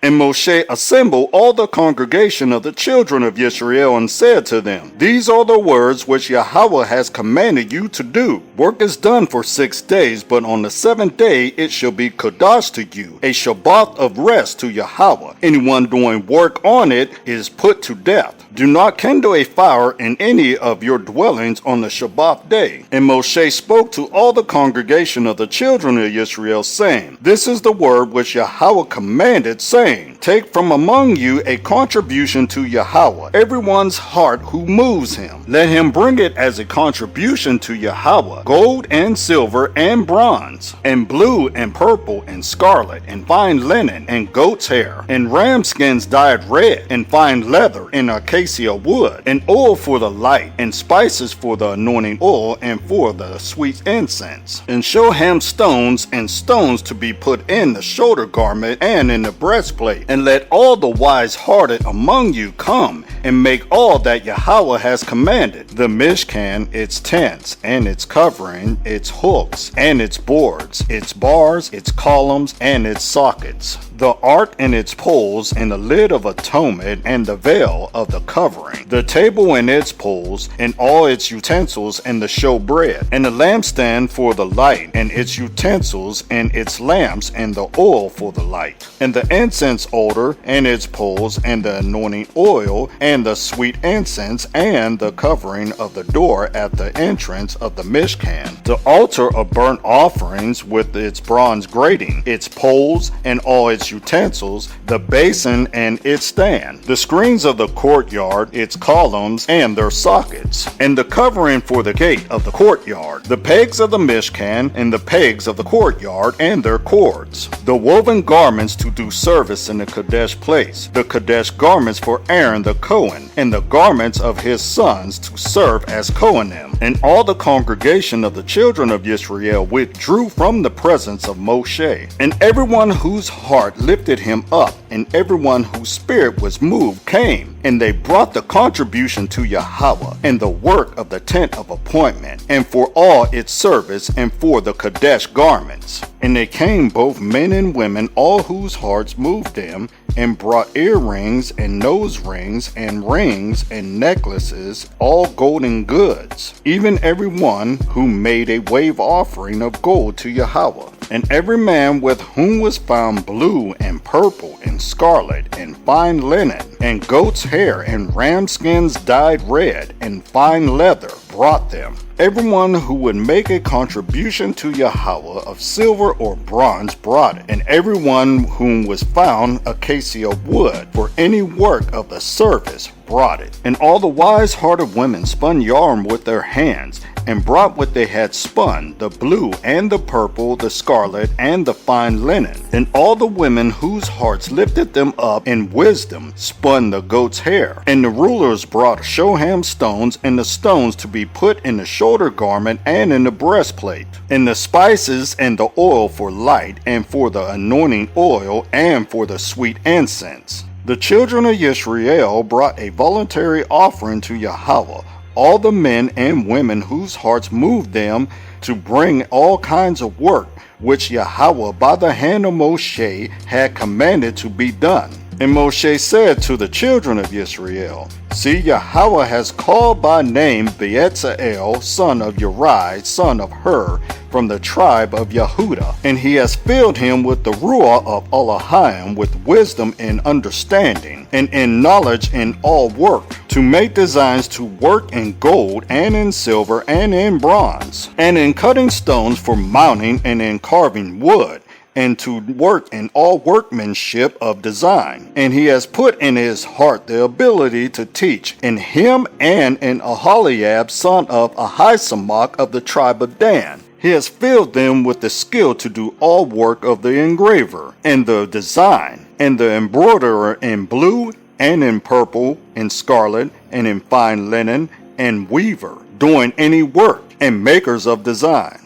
And Moshe assembled all the congregation of the children of Israel and said to them, These are the words which Yahweh has commanded you to do. Work is done for 6 days, but on the 7th day it shall be Kodesh to you, a Shabbat of rest to Yahweh. Anyone doing work on it is put to death. Do not kindle a fire in any of your dwellings on the Shabbat day. And Moshe spoke to all the congregation of the children of Israel, saying, This is the word which Yahweh commanded, saying, Take from among you a contribution to Yahweh, everyone's heart who moves him. Let him bring it as a contribution to Yahweh, gold and silver and bronze, and blue and purple and scarlet, and fine linen, and goat's hair, and ram skins dyed red, and fine leather, and acacia wood, and oil for the light, and spices for the anointing oil, and for the sweet incense, and shoham stones, and stones to be put in the shoulder garment and in the breastplate. And let all the wise-hearted among you come and make all that Yahweh has commanded: the Mishkan, its tents, and its covering, its hooks, and its boards, its bars, its columns, and its sockets, the ark and its poles, and the lid of atonement, and the veil of the covering, the table and its poles, and all its utensils, and the showbread, and the lampstand for the light, and its utensils, and its lamps, and the oil for the light, and the incense altar, and its poles, and the anointing oil, and the sweet incense, and the covering of the door at the entrance of the Mishkan, the altar of burnt offerings with its bronze grating, its poles, and all its utensils, the basin and its stand, the screens of the courtyard, its columns, and their sockets, and the covering for the gate of the courtyard, the pegs of the Mishkan, and the pegs of the courtyard, and their cords, the woven garments to do service in the Kadesh place, the Kadesh garments for Aaron the Cohen, and the garments of his sons to serve as Kohanim. And all the congregation of the children of Israel withdrew from the presence of Moshe. And everyone whose heart lifted him up, and everyone whose spirit was moved came, and they brought the contribution to Yahweh, and the work of the tent of appointment, and for all its service, and for the Kadesh garments. And they came, both men and women, all whose hearts moved them, and brought earrings, and nose rings, and rings, and necklaces, all golden goods, even every one who made a wave offering of gold to Yahweh. And every man with whom was found blue, and purple, and scarlet, and fine linen, and goat's hair, and ram skins dyed red, and fine leather, brought them. Everyone who would make a contribution to Yahweh of silver or bronze brought it, and everyone whom was found acacia wood for any work of the service brought it. And all the wise-hearted women spun yarn with their hands, and brought what they had spun, the blue and the purple, the scarlet, and the fine linen. And all the women whose hearts lifted them up in wisdom spun the goat's hair. And the rulers brought shoham stones, and the stones to be put in the shoulder garment and in the breastplate, and the spices and the oil for light, and for the anointing oil, and for the sweet incense. The children of Israel brought a voluntary offering to Yahweh, all the men and women whose hearts moved them to bring all kinds of work, which Yahweh by the hand of Moshe had commanded to be done. And Moshe said to the children of Israel, See, Yahweh has called by name Beetzalel, son of Uri, son of Hur, from the tribe of Yehudah, and he has filled him with the Ruah of Elohim, with wisdom and understanding, and in knowledge in all work, to make designs to work in gold, and in silver, and in bronze, and in cutting stones for mounting, and in carving wood, and to work in all workmanship of design. And he has put in his heart the ability to teach, in him and in Aholiab, son of Ahisamach of the tribe of Dan. He has filled them with the skill to do all work of the engraver, and the design, and the embroiderer in blue, and in purple, and scarlet, and in fine linen, and weaver, doing any work, and makers of design.